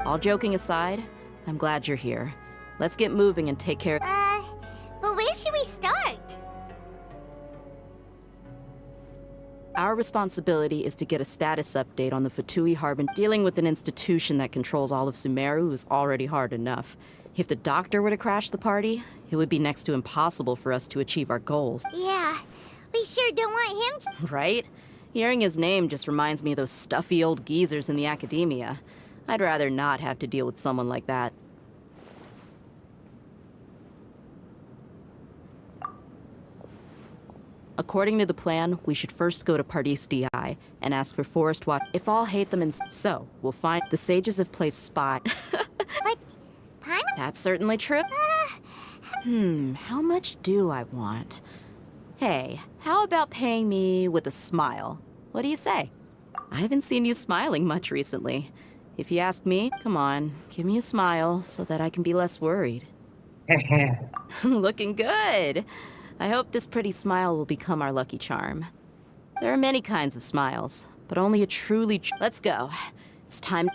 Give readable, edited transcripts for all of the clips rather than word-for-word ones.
All joking aside, I'm glad you're here. Let's get moving and take care. But where should we start? Our responsibility is to get a status update on the Fatui Harbin. Dealing with an institution that controls all of Sumeru is already hard enough. If the doctor were to crash the party, it would be next to impossible for us to achieve our goals. Yeah, we sure don't want him to... Right? Hearing his name just reminds me of those stuffy old geezers in the academia. I'd rather not have to deal with someone like that. According to the plan, we should first go to Pardis DI and ask for Forest Watch. If all hate them, and so we'll find the sages have placed spot. But... Paimon? That's certainly true. How much do I want? Hey, how about paying me with a smile? What do you say? I haven't seen you smiling much recently. If you ask me, come on, give me a smile so that I can be less worried. Looking good. I hope this pretty smile will become our lucky charm. There are many kinds of smiles, but only a truly... Let's go. It's time...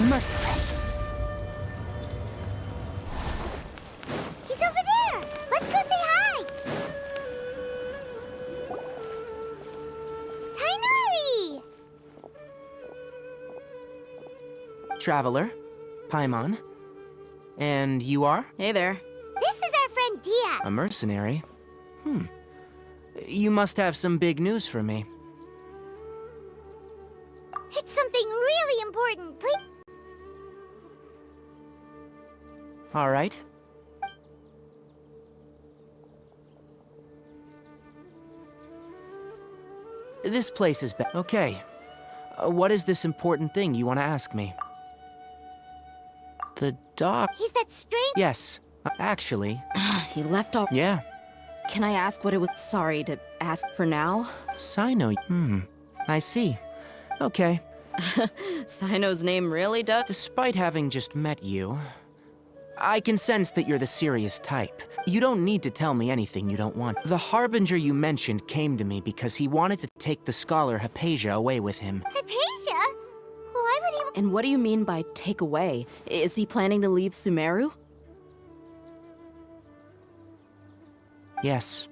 Merciless. He's over there! Let's go say hi! Tainari! Traveler, Paimon. And you are? Hey there. This is our friend Dia. A mercenary? You must have some big news for me. It's something really important. Please. All right. This place is okay. What is this important thing you want to ask me? The doc... He's that strange... Yes, actually. He left all... Yeah. Can I ask what it was? Sorry to ask for now. Sino... I see. Okay. Sino's name really does... Despite having just met you, I can sense that you're the serious type. You don't need to tell me anything you don't want. The Harbinger you mentioned came to me because he wanted to take the scholar Hypatia away with him. Hypatia? Why would he... And what do you mean by take away? Is he planning to leave Sumeru? Yes.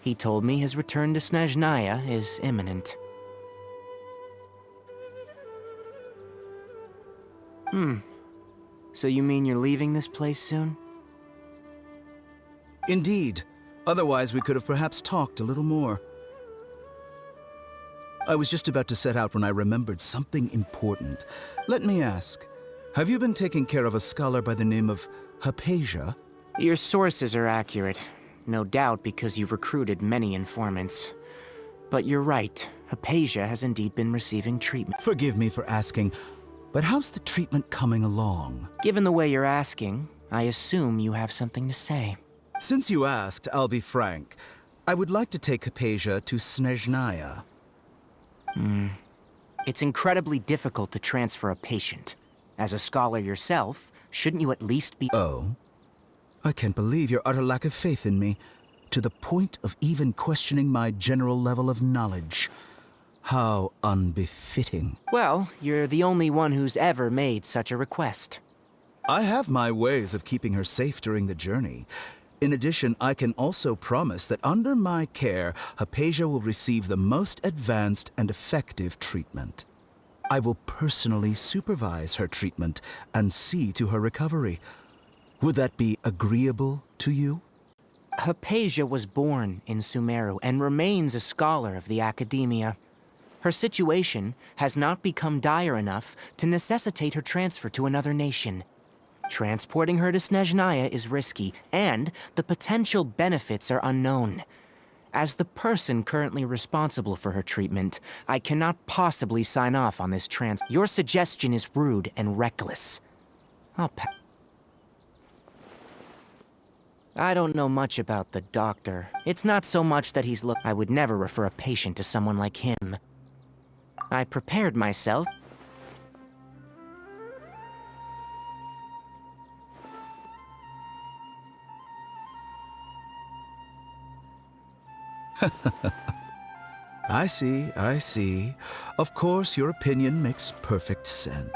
He told me his return to Snezhnaya is imminent. So you mean you're leaving this place soon? Indeed. Otherwise, we could have perhaps talked a little more. I was just about to set out when I remembered something important. Let me ask, have you been taking care of a scholar by the name of Hypatia? Your sources are accurate. No doubt because you've recruited many informants. But you're right. Hypatia has indeed been receiving treatment. Forgive me for asking, but how's the treatment coming along? Given the way you're asking, I assume you have something to say. Since you asked, I'll be frank. I would like to take Hypatia to Snezhnaya. It's incredibly difficult to transfer a patient. As a scholar yourself, shouldn't you at least be— Oh? I can't believe your utter lack of faith in me, to the point of even questioning my general level of knowledge. How unbefitting. Well, you're the only one who's ever made such a request. I have my ways of keeping her safe during the journey. In addition, I can also promise that under my care, Hypatia will receive the most advanced and effective treatment. I will personally supervise her treatment and see to her recovery. Would that be agreeable to you? Hypatia was born in Sumeru and remains a scholar of the academia. Her situation has not become dire enough to necessitate her transfer to another nation. Transporting her to Snezhnaya is risky, and the potential benefits are unknown. As the person currently responsible for her treatment, I cannot possibly sign off on this Your suggestion is rude and reckless. I don't know much about the doctor. It's not so much that I would never refer a patient to someone like him. I prepared myself. I see, I see. Of course, your opinion makes perfect sense.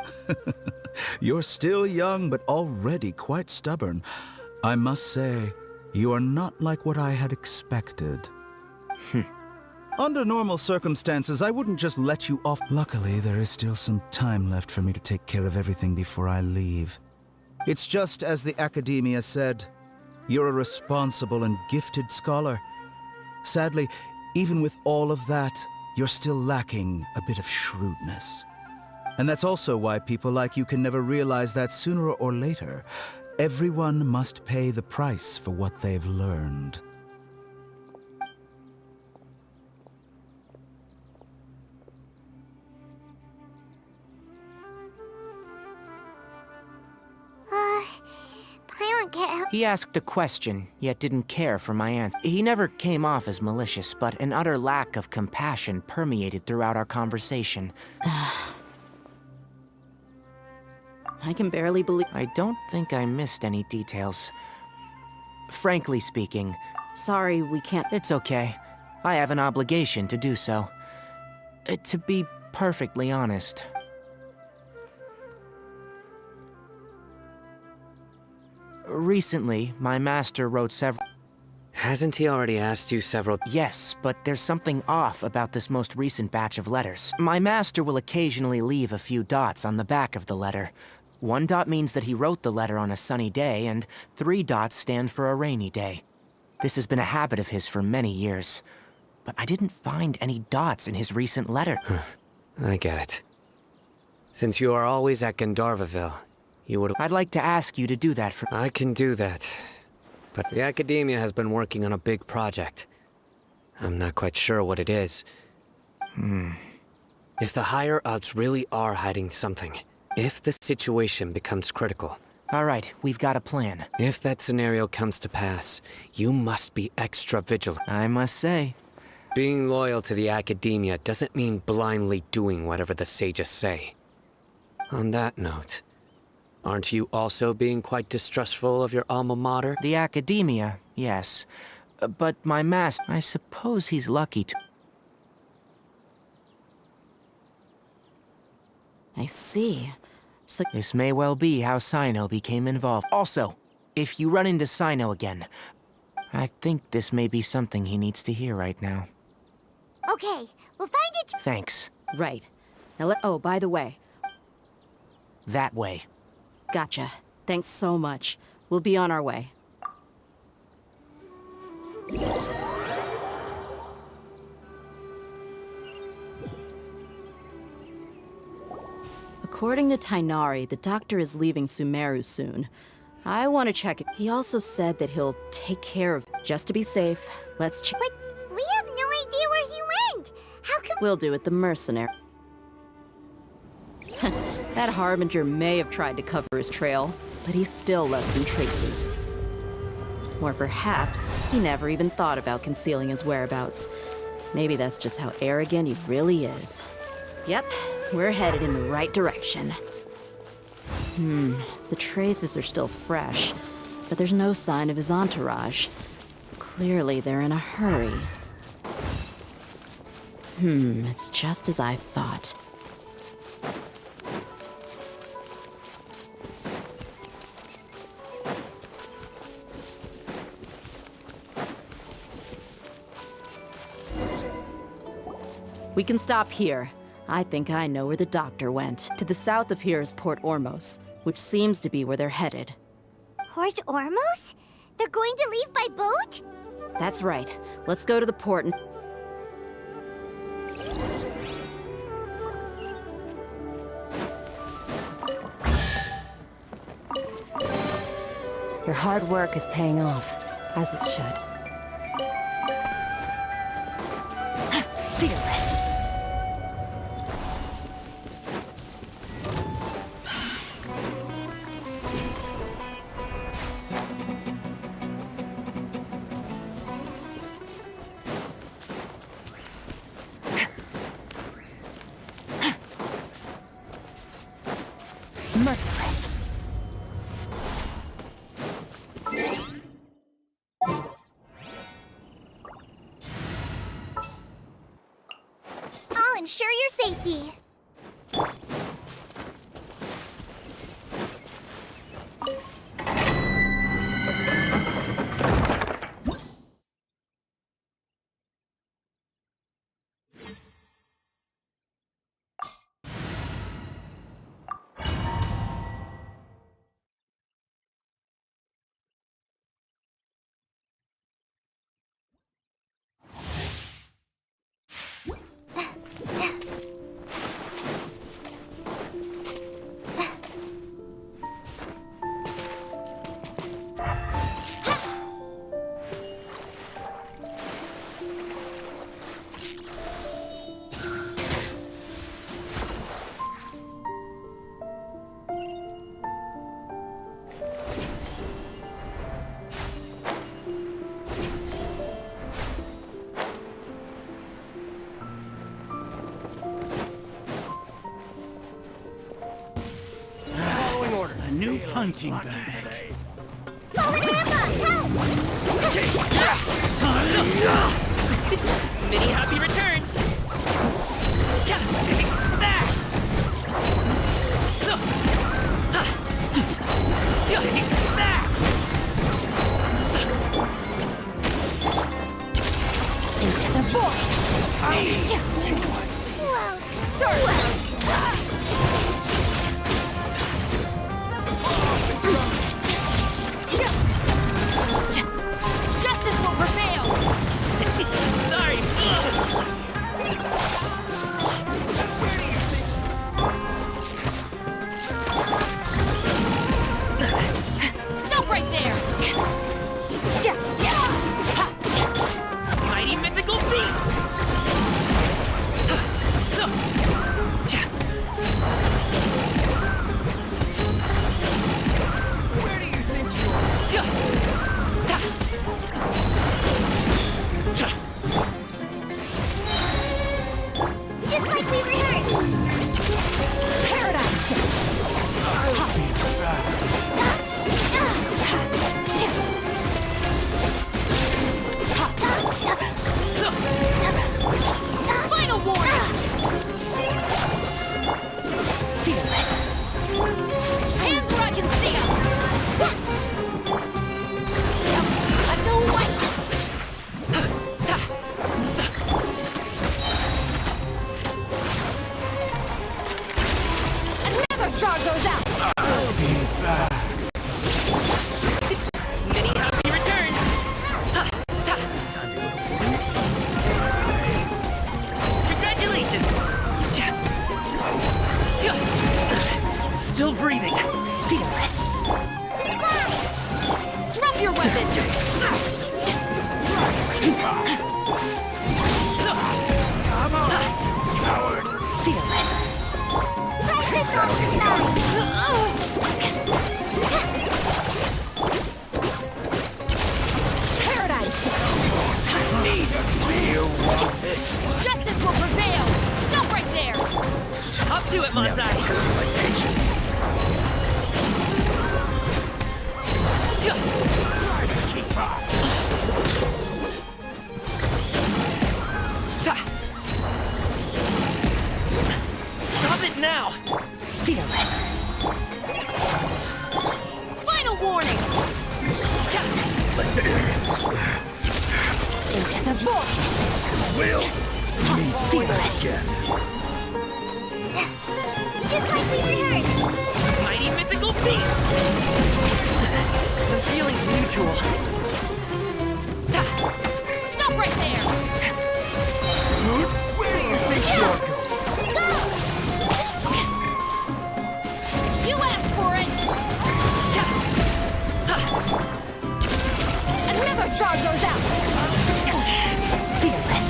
You're still young, but already quite stubborn. I must say, you are not like what I had expected. Under normal circumstances, I wouldn't just let you off. Luckily, there is still some time left for me to take care of everything before I leave. It's just as the Academia said, you're a responsible and gifted scholar. Sadly, even with all of that, you're still lacking a bit of shrewdness. And that's also why people like you can never realize that sooner or later, everyone must pay the price for what they've learned. Paimon can't help. He asked a question, yet didn't care for my answer. He never came off as malicious, but an utter lack of compassion permeated throughout our conversation. I can barely believe... I don't think I missed any details. Frankly speaking... Sorry, we can't... It's okay. I have an obligation to do so. To be perfectly honest... Recently, my master wrote several... Hasn't he already asked you several... Yes, but there's something off about this most recent batch of letters. My master will occasionally leave a few dots on the back of the letter. 1 dot means that he wrote the letter on a sunny day, and 3 dots stand for a rainy day. This has been a habit of his for many years. But I didn't find any dots in his recent letter. I get it. Since you are always at Gandharvaville, you would... I'd like to ask you to do that for... I can do that. But the Academia has been working on a big project. I'm not quite sure what it is. If the higher-ups really are hiding something, if the situation becomes critical... All right, we've got a plan. If that scenario comes to pass, you must be extra vigilant. I must say. Being loyal to the Academia doesn't mean blindly doing whatever the sages say. On that note... Aren't you also being quite distrustful of your alma mater? The Academia, yes. But my master, I suppose he's lucky to... I see. So... This may well be how Sino became involved. Also, if you run into Sino again, I think this may be something he needs to hear right now. Okay, we'll find it. Thanks. Right. Now oh, by the way. That way. Gotcha. Thanks so much. We'll be on our way. According to Tainari, the doctor is leaving Sumeru soon. I want to check it. He also said that he'll take care of... Just to be safe, let's check... But we have no idea where he went. How come... We'll do it the mercenary. That Harbinger may have tried to cover his trail, but he still left some traces. Or perhaps he never even thought about concealing his whereabouts. Maybe that's just how arrogant he really is. Yep, we're headed in the right direction. The traces are still fresh, but there's no sign of his entourage. Clearly they're in a hurry. It's just as I thought. We can stop here. I think I know where the doctor went. To the south of here is Port Ormos, which seems to be where they're headed. Port Ormos? They're going to leave by boat? That's right. Let's go to the port and... Your hard work is paying off, as it should. Fearless. Merciless. I'll ensure your safety. A new punching bag. Many happy returns! Into the void. Justice will prevail! Sorry! Stop right there! Mighty mythical beast! Where do you think you are? Just like we rehearsed. Paradigm shift. Final warning! Fearless. Hands where I can see them! Until white! Another star goes out. Many happy returns! Congratulations! Still breathing! Fearless. Drop your weapons! Fearless. Press this off the side. Paradigm shift. Justice will prevail! Stop right there! Up to it, Monsai! Stop it now! Fearless. Final warning! Into the void. Fearless. Just like we rehearsed. Mighty mythical beast! The feeling's mutual. Stop right there! Where do you think you're going? You asked for it! Another star goes out. Fearless.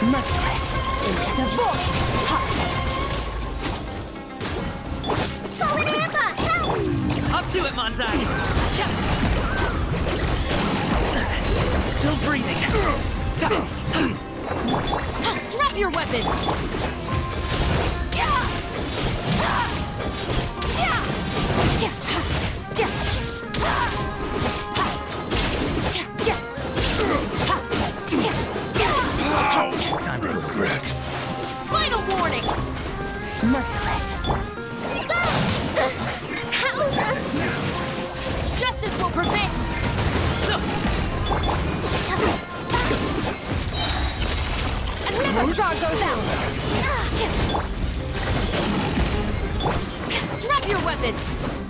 Merciless. Into the void. Ha. Fallen Amber, help! Up to it, Manzai! Still breathing. Drop your weapons. Time to regret. Final warning. Merciless. Justice will prevail. Another star goes out. Drop your weapons.